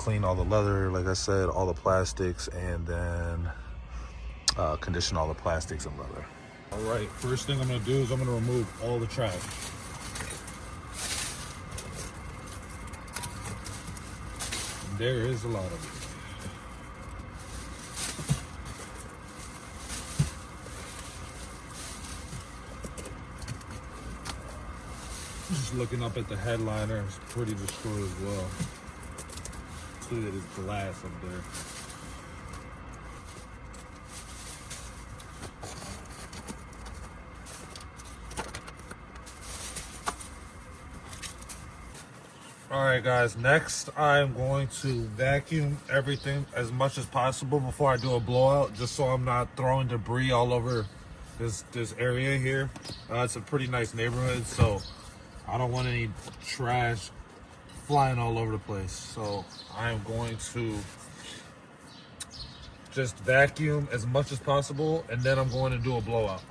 clean all the leather, like I said, all the plastics, and then condition all the plastics and leather. All right, first thing I'm gonna do is I'm gonna remove all the trash. And there is a lot of it. Just looking up at the headliner, it's pretty destroyed as well. See that it's glass up there. All right, guys, next I'm going to vacuum everything as much as possible before I do a blowout, just so I'm not throwing debris all over this area here. It's a pretty nice neighborhood, so I don't want any trash flying all over the place. So I am going to just vacuum as much as possible, and then I'm going to do a blowout.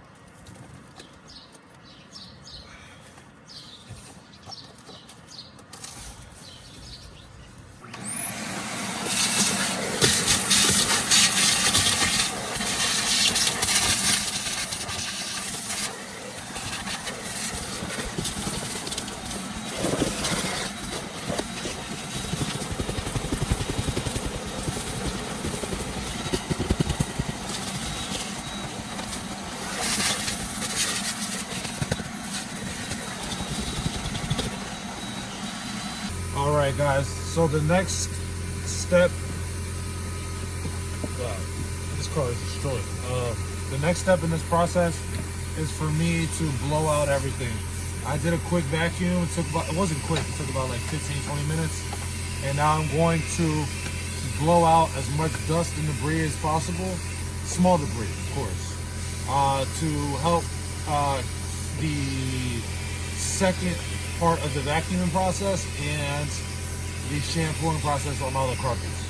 All right, guys, so the next step, this car is destroyed. The next step in this process is for me to blow out everything. I did a quick vacuum. It wasn't quick, it took about like 15-20 minutes. And now I'm going to blow out as much dust and debris as possible, small debris, of course, to help the second part of the vacuuming process and the shampooing process on all the carpets.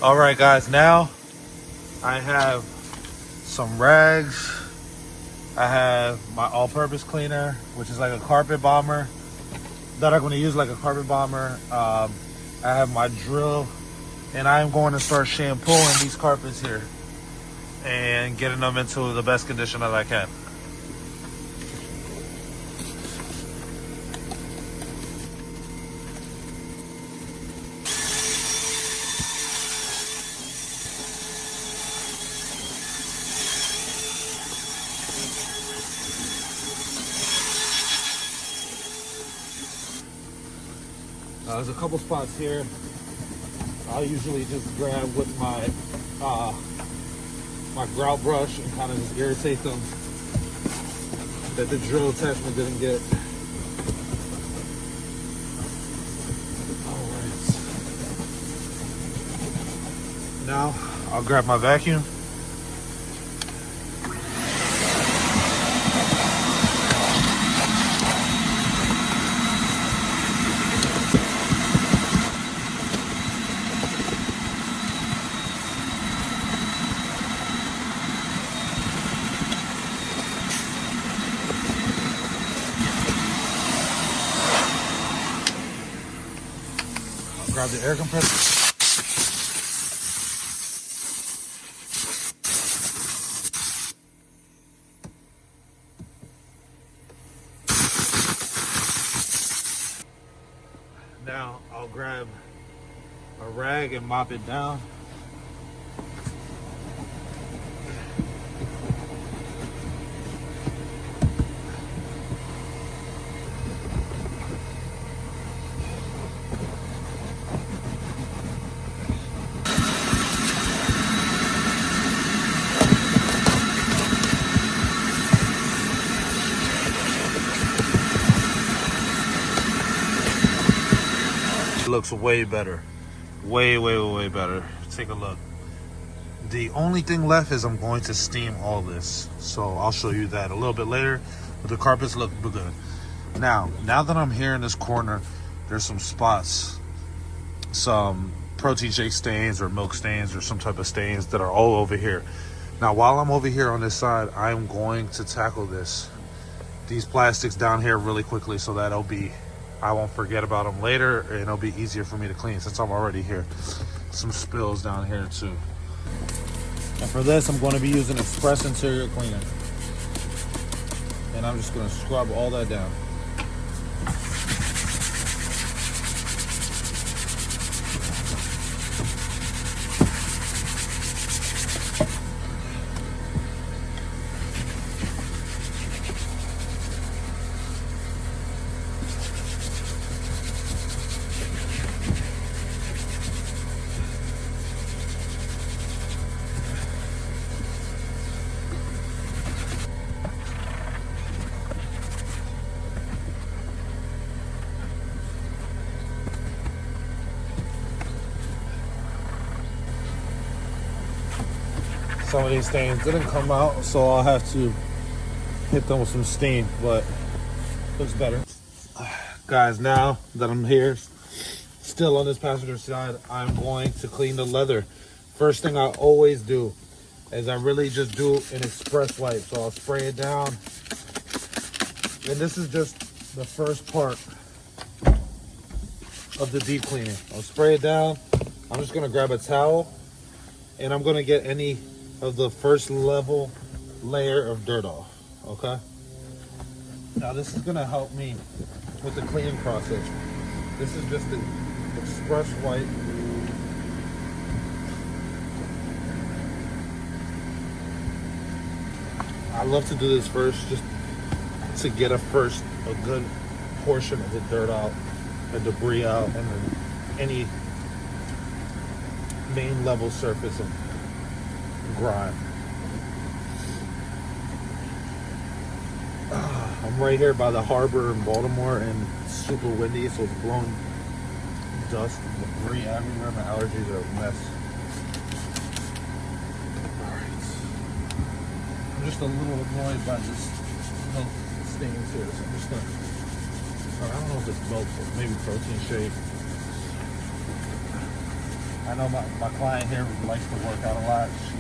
All right, guys, now I have some rags. I have my all-purpose cleaner, which is like a carpet bomber that I'm going to use like a carpet bomber. I have my drill, and I'm going to start shampooing these carpets here and getting them into the best condition that I can. There's a couple spots here I'll usually just grab with my my grout brush and kind of just irritate them that the drill attachment didn't get. All right. Now I'll grab my vacuum. Grab the air compressor. Now I'll grab a rag and mop it down. looks way better. Way better. Take a look. The only thing left is I'm going to steam all this. So I'll show you that a little bit later. But the carpets look good. Now that I'm here in this corner, there's some spots, some protein shake stains or milk stains or some type of stains that are all over here. Now, while I'm over here on this side, I'm going to tackle these plastics down here really quickly so that I won't forget about them later and it'll be easier for me to clean since I'm already here. Some spills down here too. And for this, I'm going to be using Express Interior Cleaner. And I'm just going to scrub all that down. Some of these stains didn't come out, so I'll have to hit them with some steam, but looks better. Guys, now that I'm here, still on this passenger side, I'm going to clean the leather. First thing I always do is I really just do an express wipe. So I'll spray it down. And this is just the first part of the deep cleaning. I'll spray it down. I'm just gonna grab a towel and I'm gonna get any of the first level layer of dirt off, okay? Now this is gonna help me with the cleaning process. This is just the express wipe. I love to do this first just to get a good portion of the dirt out, the debris out, and then any main level surface of grime. I'm right here by the harbor in Baltimore and it's super windy, so it's blowing dust and debris everywhere. My allergies are a mess. Alright. I'm just a little annoyed by this milk stains here, so I'm just gonna, I don't know if it's milk or maybe protein shake. I know my client here likes to work out a lot. She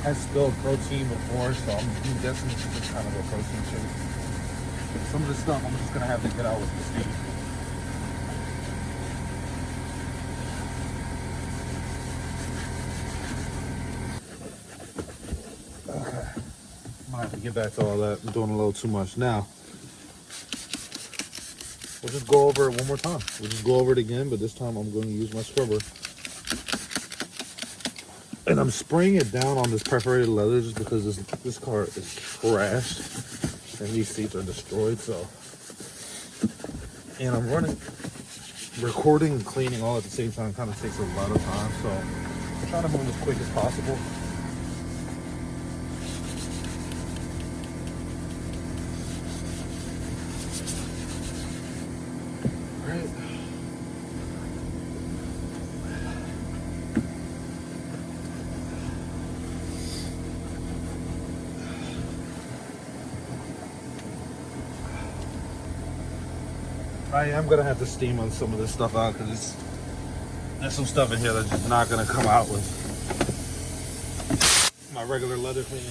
has spilled protein before, so I'm guessing it's just kind of a protein shake. Some of the stuff I'm just gonna have to get out with the steam. Okay, I'm gonna have to get back to all that. I'm doing a little too much now. We'll just go over it one more time. We'll just go over it again, but this time I'm going to use my scrubber. And I'm spraying it down on this perforated leather just because this car is trashed and these seats are destroyed. So, and I'm recording and cleaning all at the same time. Kind of takes a lot of time, so I'm trying to move as quick as possible. I am gonna have to steam on some of this stuff out because there's some stuff in here that's just not gonna come out with my regular leather cleaning.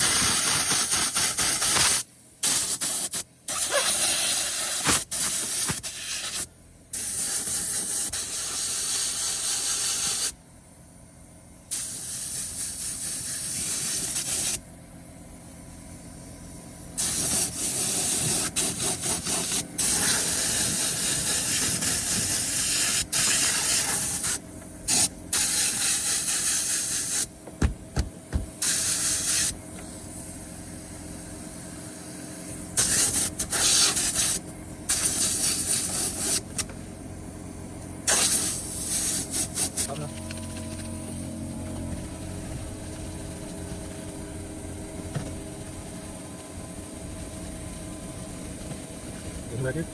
Back here.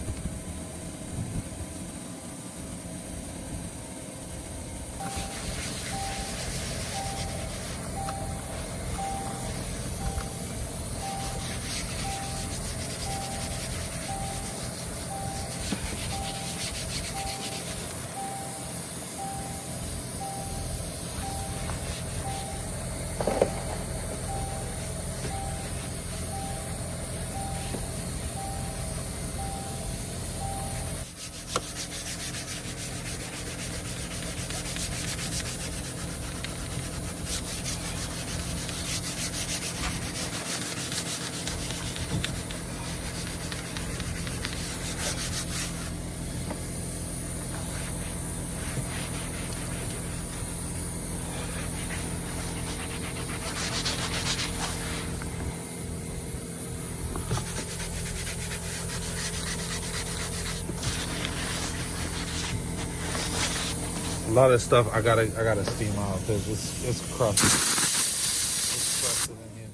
A lot of stuff I gotta steam out because it's crusted. It's crusted in here.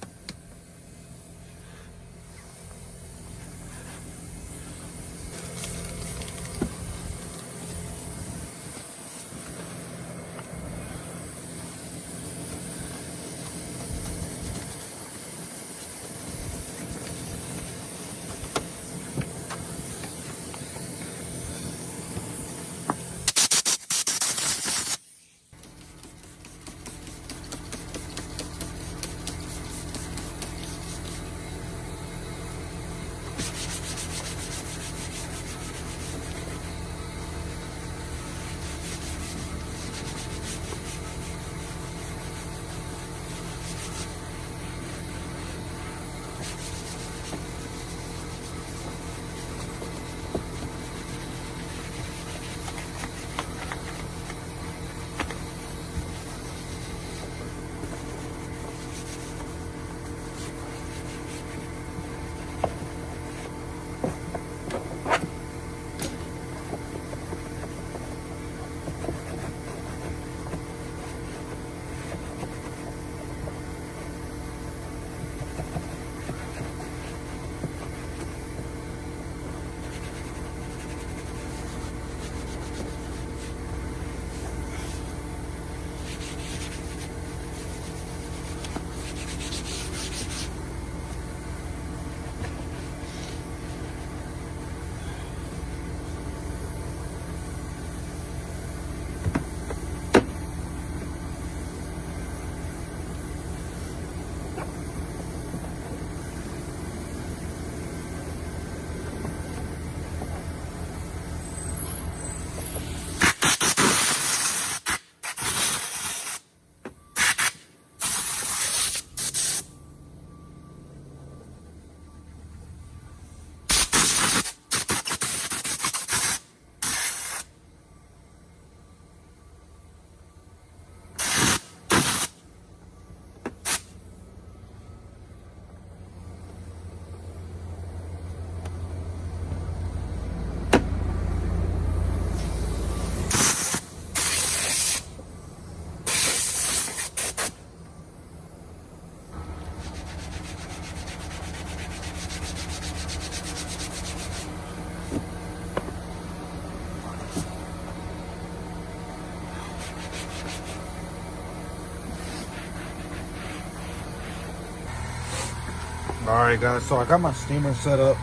Alright guys, so I got my steamer set up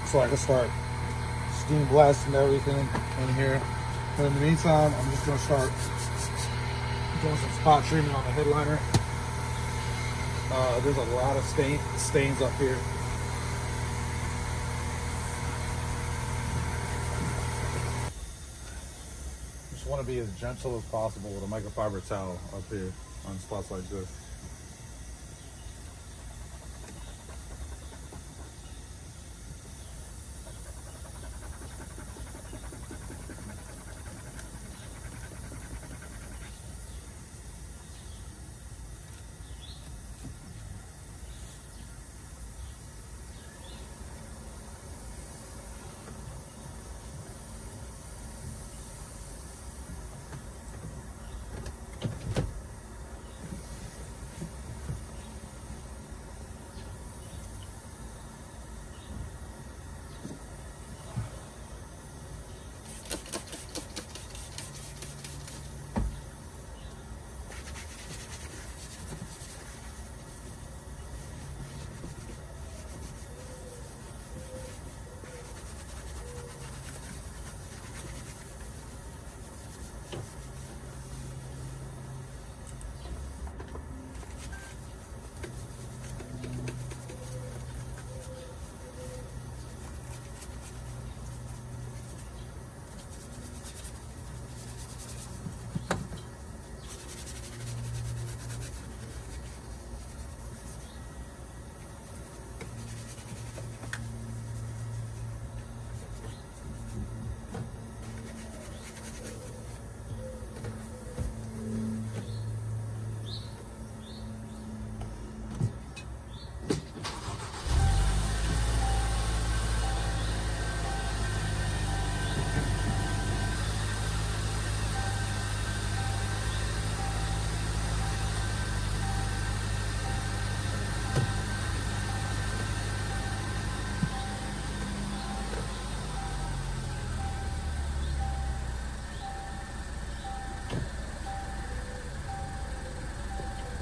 so I can start steam blasting everything in here. But in the meantime, I'm just going to start doing some spot treatment on the headliner. There's a lot of stains up here. Just want to be as gentle as possible with a microfiber towel up here on spots like this.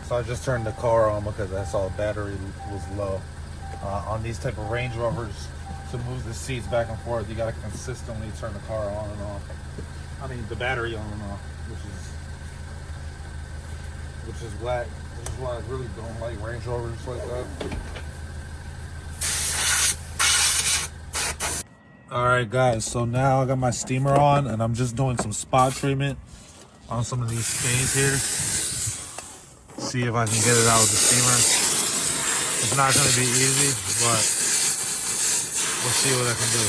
So I just turned the car on because I saw the battery was low. On these type of Range Rovers, to move the seats back and forth, you gotta consistently turn the car on and off. I mean, the battery on and off, which is whack. This is why I really don't like Range Rovers like that. All right, guys. So now I got my steamer on, and I'm just doing some spot treatment on some of these stains here. See if I can get it out with the steamer. It's not going to be easy, but we'll see what I can do.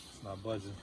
It's not budging.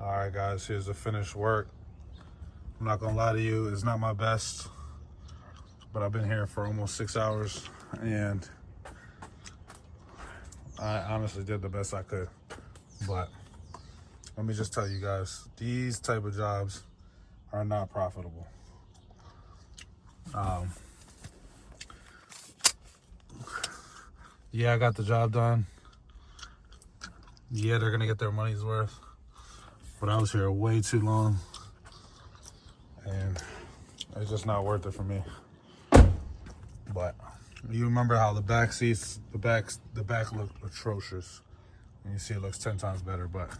All right, guys, here's the finished work. I'm not gonna lie to you, it's not my best, but I've been here for almost 6 hours, and I honestly did the best I could. But let me just tell you guys, these type of jobs are not profitable. Yeah, I got the job done. Yeah, they're gonna get their money's worth. But I was here way too long, and it's just not worth it for me. But you remember how the back seats, the back looked atrocious, and you see it looks 10 times better. But